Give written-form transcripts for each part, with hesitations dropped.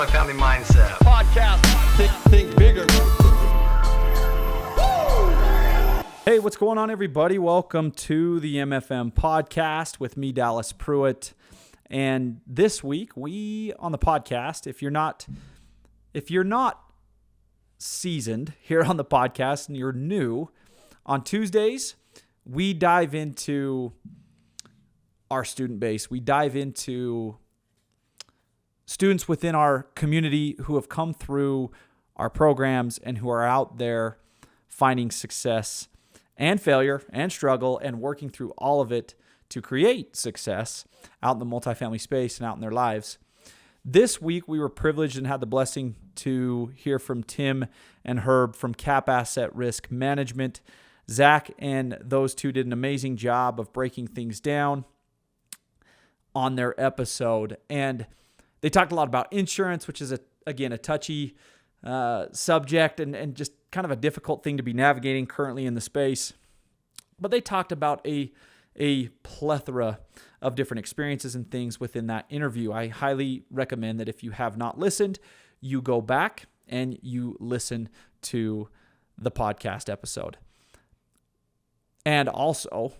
Multifamily Mindset podcast. Think bigger. Hey, what's going on, everybody? Welcome to the MFM podcast with me, Dallas Pruitt. And this week, we on the podcast, if you're not seasoned here on the podcast and you're new, on Tuesdays, we dive into our student base. We dive into students within our community who have come through our programs and who are out there finding success and failure and struggle and working through all of it to create success out in the multifamily space and out in their lives. This week, we were privileged and had the blessing to hear from Tim and Herb from Cap Asset Risk Management. Zach and those two did an amazing job of breaking things down on their episode. And they talked a lot about insurance, which is, a touchy subject and just kind of a difficult thing to be navigating currently in the space. But they talked about a plethora of different experiences and things within that interview. I highly recommend that if you have not listened, you go back and you listen to the podcast episode. And also,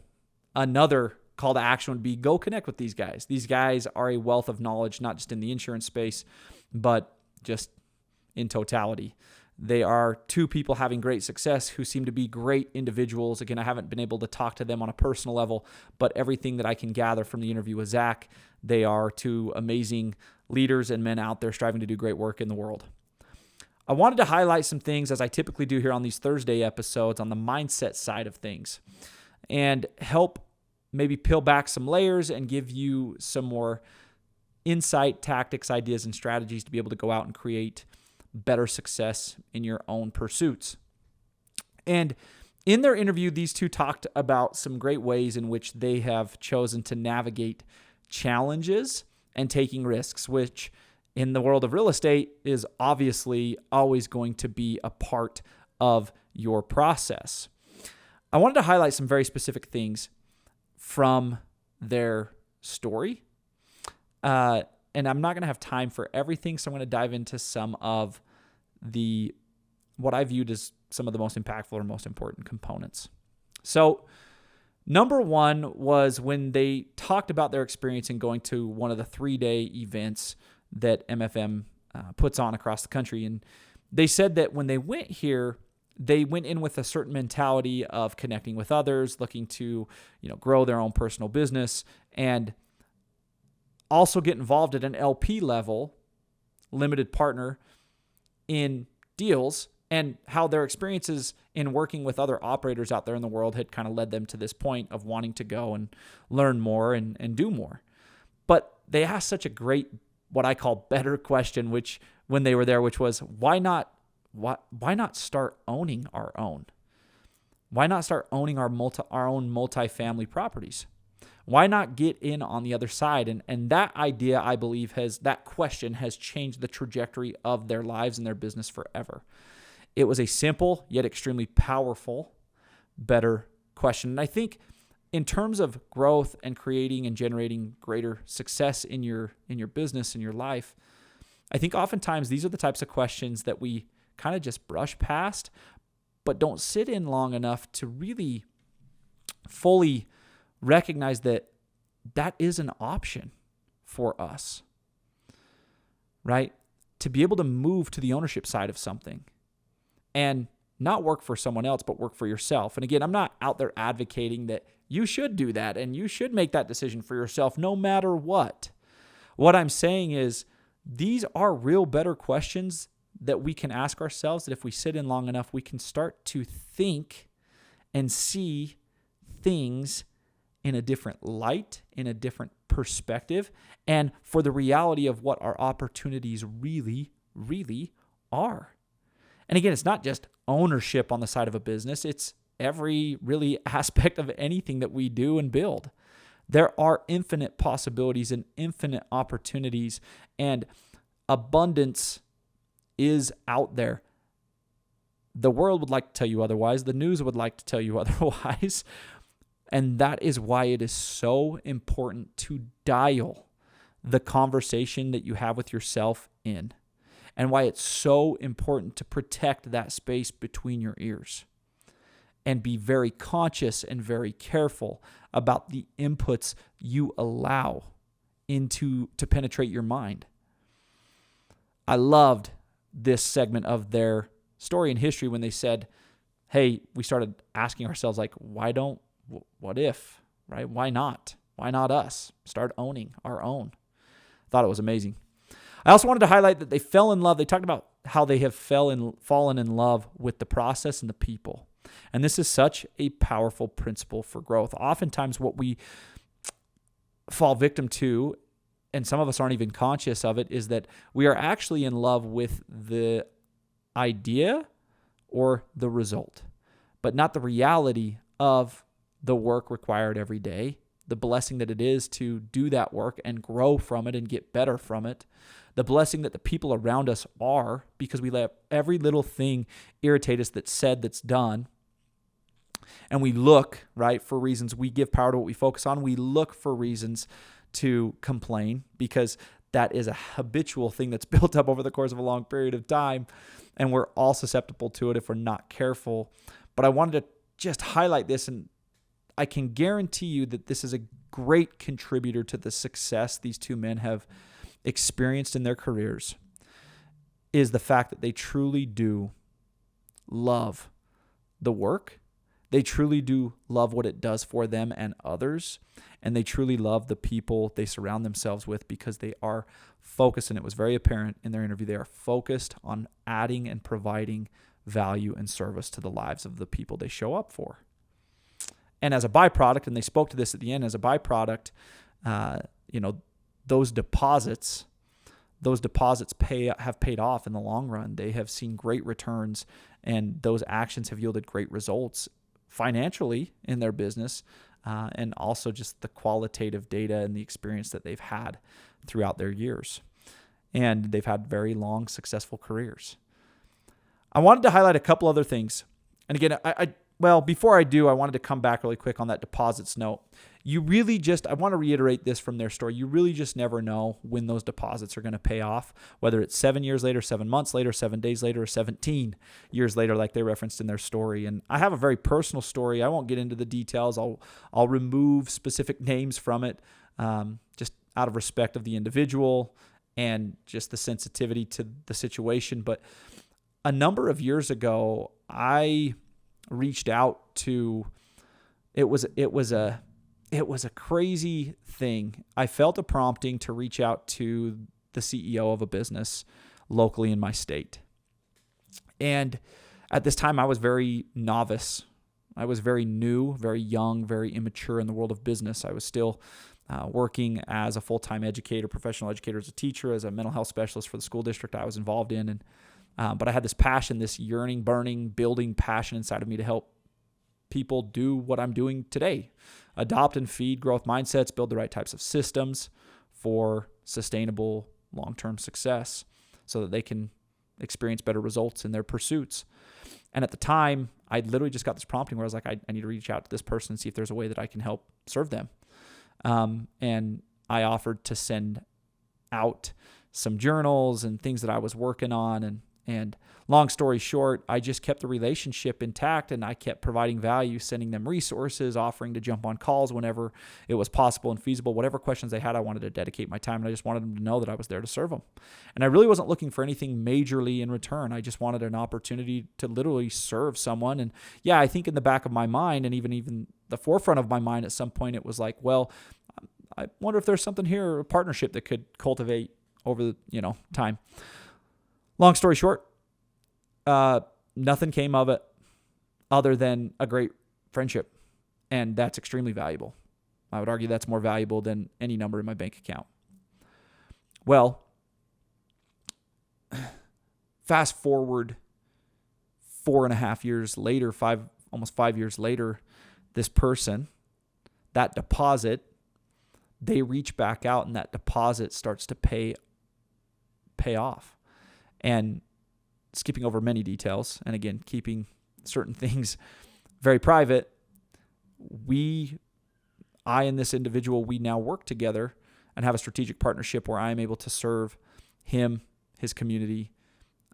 another call to action would be go connect with these guys. These guys are a wealth of knowledge, not just in the insurance space, but just in totality. They are two people having great success who seem to be great individuals. Again, I haven't been able to talk to them on a personal level, but everything that I can gather from the interview with Zach, they are two amazing leaders and men out there striving to do great work in the world. I wanted to highlight some things, as I typically do here on these Thursday episodes, on the mindset side of things and help maybe peel back some layers and give you some more insight, tactics, ideas, and strategies to be able to go out and create better success in your own pursuits. And in their interview, these two talked about some great ways in which they have chosen to navigate challenges and taking risks, which in the world of real estate is obviously always going to be a part of your process. I wanted to highlight some very specific things from their story. And I'm not going to have time for everything, so I'm going to dive into some of what I viewed as some of the most impactful or most important components. So number one was when they talked about their experience in going to one of the 3-day events that MFM puts on across the country. And they said that when they went here, they went in with a certain mentality of connecting with others, looking to, grow their own personal business, and also get involved at an LP level, limited partner, in deals, and how their experiences in working with other operators out there in the world had kind of led them to this point of wanting to go and learn more and do more. But they asked such a great, what I call better question, which when they were there, which was, why not start owning our own? Why not start owning our own multifamily properties? Why not get in on the other side? And that idea, I believe, that question has changed the trajectory of their lives and their business forever. It was a simple yet extremely powerful, better question. And I think in terms of growth and creating and generating greater success in your business, in your life, I think oftentimes these are the types of questions that we kind of just brush past, but don't sit in long enough to really fully recognize that is an option for us, right? To be able to move to the ownership side of something and not work for someone else, but work for yourself. And again, I'm not out there advocating that you should do that and you should make that decision for yourself no matter what. What I'm saying is these are real better questions that we can ask ourselves, that if we sit in long enough, we can start to think and see things in a different light, in a different perspective, and for the reality of what our opportunities really, really are. And again, it's not just ownership on the side of a business. It's every really aspect of anything that we do and build. There are infinite possibilities and infinite opportunities, and abundance is out there. The world would like to tell you otherwise. The news would like to tell you otherwise. And that is why it is so important to dial the conversation that you have with yourself in. and why it's so important to protect that space between your ears and be very conscious and very careful about the inputs you allow to penetrate your mind. I loved this segment of their story and history when they said, hey, we started asking ourselves, like, what if, right? Why not? Why not us? Start owning our own. Thought it was amazing. I also wanted to highlight that they fell in love. They talked about how they have fallen in love with the process and the people. And this is such a powerful principle for growth. Oftentimes what we fall victim to, and some of us aren't even conscious of it, is that we are actually in love with the idea or the result, but not the reality of the work required every day, the blessing that it is to do that work and grow from it and get better from it, the blessing that the people around us are, because we let every little thing irritate us that's said, that's done. And we look, right, for reasons. We give power to what we focus on. We look for reasons to complain because that is a habitual thing that's built up over the course of a long period of time. And we're all susceptible to it if we're not careful. But I wanted to just highlight this, and I can guarantee you that this is a great contributor to the success these two men have experienced in their careers, is the fact that they truly do love the work. They truly do love what it does for them and others. And they truly love the people they surround themselves with because they are focused, and it was very apparent in their interview, they are focused on adding and providing value and service to the lives of the people they show up for. And as a byproduct, and they spoke to this at the end, as a byproduct, those deposits have paid off in the long run. They have seen great returns, and those actions have yielded great results financially in their business, and also just the qualitative data and the experience that they've had throughout their years. And they've had very long, successful careers. I wanted to highlight a couple other things. And again, before I do, I wanted to come back really quick on that deposits note. I want to reiterate this from their story. You really just never know when those deposits are going to pay off, whether it's 7 years later, 7 months later, 7 days later, or 17 years later, like they referenced in their story. And I have a very personal story. I won't get into the details. I'll remove specific names from it, just out of respect of the individual and just the sensitivity to the situation. But a number of years ago, I reached out to, it was a crazy thing. I felt a prompting to reach out to the CEO of a business locally in my state. And at this time, I was very novice. I was very new, very young, very immature in the world of business. I was still working as a full-time educator, professional educator, as a teacher, as a mental health specialist for the school district I was involved in. But I had this passion, this yearning, burning, building passion inside of me to help people do what I'm doing today. Adopt and feed growth mindsets, build the right types of systems for sustainable long-term success so that they can experience better results in their pursuits. And at the time, I literally just got this prompting where I was like, I need to reach out to this person and see if there's a way that I can help serve them. And I offered to send out some journals and things that I was working on. And long story short, I just kept the relationship intact, and I kept providing value, sending them resources, offering to jump on calls whenever it was possible and feasible. Whatever questions they had, I wanted to dedicate my time, and I just wanted them to know that I was there to serve them. And I really wasn't looking for anything majorly in return. I just wanted an opportunity to literally serve someone. And yeah, I think in the back of my mind, and even the forefront of my mind at some point, it was like, well, I wonder if there's something here, a partnership that could cultivate over the time. Long story short, nothing came of it other than a great friendship. And that's extremely valuable. I would argue that's more valuable than any number in my bank account. Well, fast forward 4.5 years later, almost 5 years later, this person, that deposit, they reach back out, and that deposit starts to pay off. And skipping over many details, and again, keeping certain things very private, I and this individual, we now work together and have a strategic partnership where I am able to serve him, his community,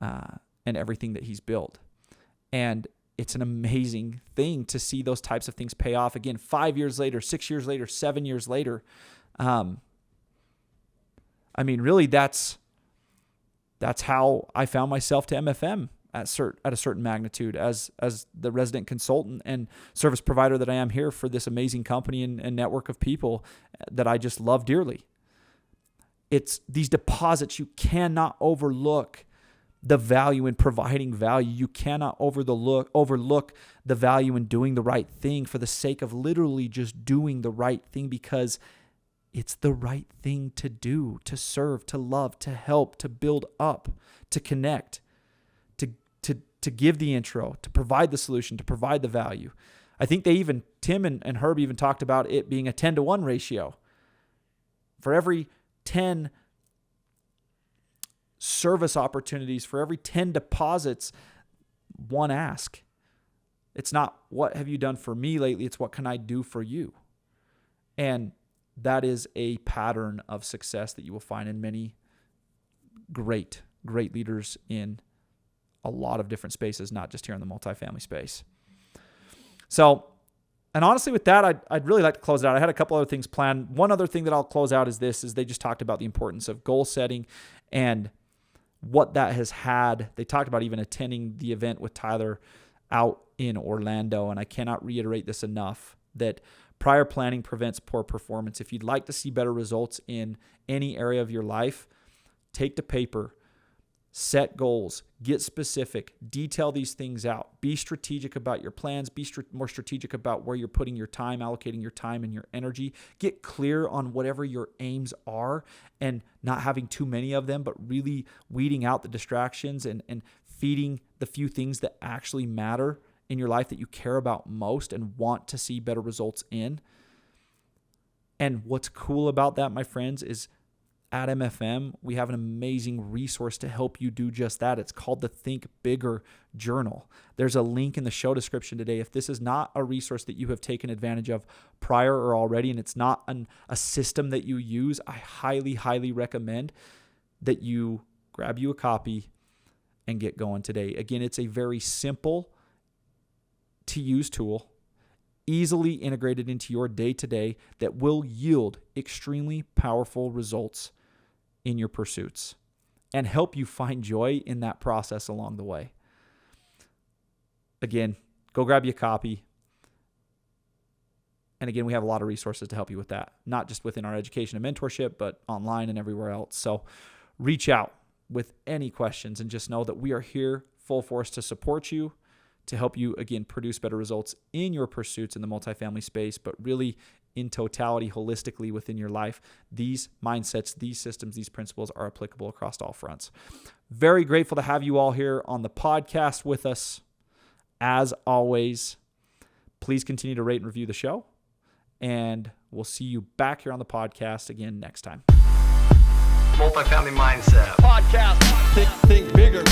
and everything that he's built. And it's an amazing thing to see those types of things pay off. Again, 5 years later, 6 years later, 7 years later. Really, that's how I found myself to MFM at a certain magnitude as the resident consultant and service provider that I am here for this amazing company and network of people that I just love dearly. It's these deposits. You cannot overlook the value in providing value. You cannot overlook the value in doing the right thing for the sake of literally just doing the right thing, because it's the right thing to do, to serve, to love, to help, to build up, to connect, to give the intro, to provide the solution, to provide the value. I think Tim and Herb even talked about it being a 10-to-1 ratio. For every 10 service opportunities, for every 10 deposits, one ask. It's not what have you done for me lately, it's what can I do for you? And that is a pattern of success that you will find in many great leaders in a lot of different spaces, not just here in the multifamily space. So, and honestly with that, I'd really like to close it out. I had a couple other things planned. One other thing that I'll close out is they just talked about the importance of goal setting and what that has had. They talked about even attending the event with Tyler out in Orlando. And I cannot reiterate this enough, that prior planning prevents poor performance. If you'd like to see better results in any area of your life, take to paper, set goals, get specific, detail these things out, be strategic about your plans, be more strategic about where you're putting your time, allocating your time and your energy, get clear on whatever your aims are and not having too many of them, but really weeding out the distractions and feeding the few things that actually matter in your life that you care about most and want to see better results in. And what's cool about that, my friends, is at MFM, we have an amazing resource to help you do just that. It's called the Think Bigger Journal. There's a link in the show description today. If this is not a resource that you have taken advantage of prior or already, and it's not a system that you use, I highly, highly recommend that you grab you a copy and get going today. Again, it's a very simple to use tool, easily integrated into your day-to-day, that will yield extremely powerful results in your pursuits and help you find joy in that process along the way. Again, go grab you a copy. And again, we have a lot of resources to help you with that, not just within our education and mentorship, but online and everywhere else. So reach out with any questions and just know that we are here full force to support you, to help you, again, produce better results in your pursuits in the multifamily space, but really in totality, holistically within your life. These mindsets, these systems, these principles are applicable across all fronts. Very grateful to have you all here on the podcast with us. As always, please continue to rate and review the show, and we'll see you back here on the podcast again next time. Multifamily Mindset Podcast. Think bigger.